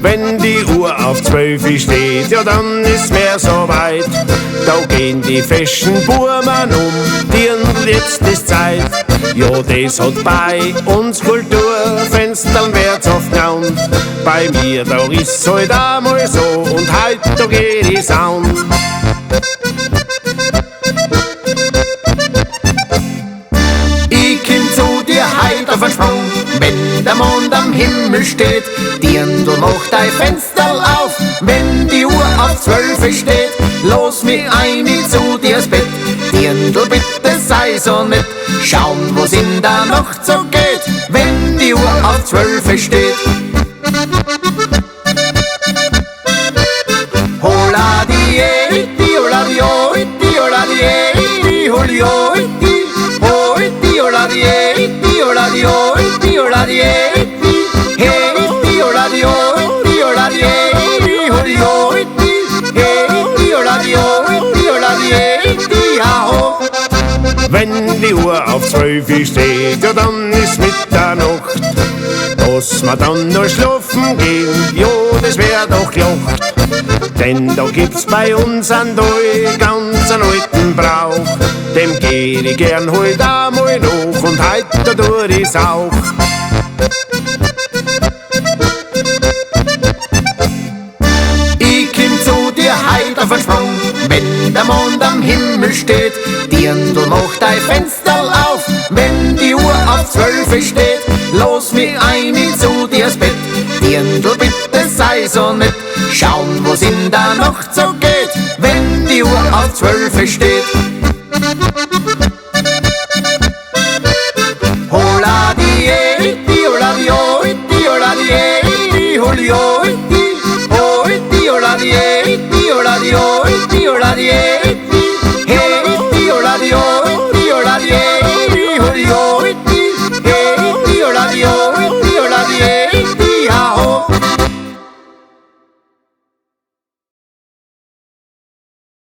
Wenn die Uhr auf 12 steht, ja dann ist mehr so weit. Da gehen die feschen Burmen Dirndl, jetzt ist Zeit. Ja, das hat bei uns Kultur, Fensterl wird's oft genannt. Bei mir, da ist's halt einmal so und heut, da geht die Sound. Ich komm zu dir heut auf den Sprung, wenn der Mond am Himmel steht. Dirndl, mach dein Fensterl auf, wenn die Uhr auf 12 steht. Los mich ein zu dir's Bett, Dirndl, bitte sei so nett. Schauen, wo's in der Nacht so geht, wenn die Uhr auf 12 steht. Hola die iti, hola die oiti, hola die iti, holi oiti, oiti, hola die iti, hola die oiti, hola die iti, iti, hola die oiti, hola die iti, holi oiti, iti, hola die oiti, hola die iti, aho. Wenn die Uhr auf 12 steht, ja dann ist Mitternacht. Dass wir dann noch schlafen gehen, ja das wär doch Lucht. Denn da gibt's bei uns an Doi ganz einen alten Brauch. Dem geh ich gern heut einmal nach und heut da tu ich's auch. Ich komm zu dir heut auf den Sprung, wenn der Mond am Himmel steht. Dirndl, mach dein Fensterl auf, wenn die Uhr auf 12 steht. Los mich ein zu dir's Bett, Dirndl, bitte sei so nett. Schauen, wo's in der Nacht so geht, wenn die Uhr auf 12 steht.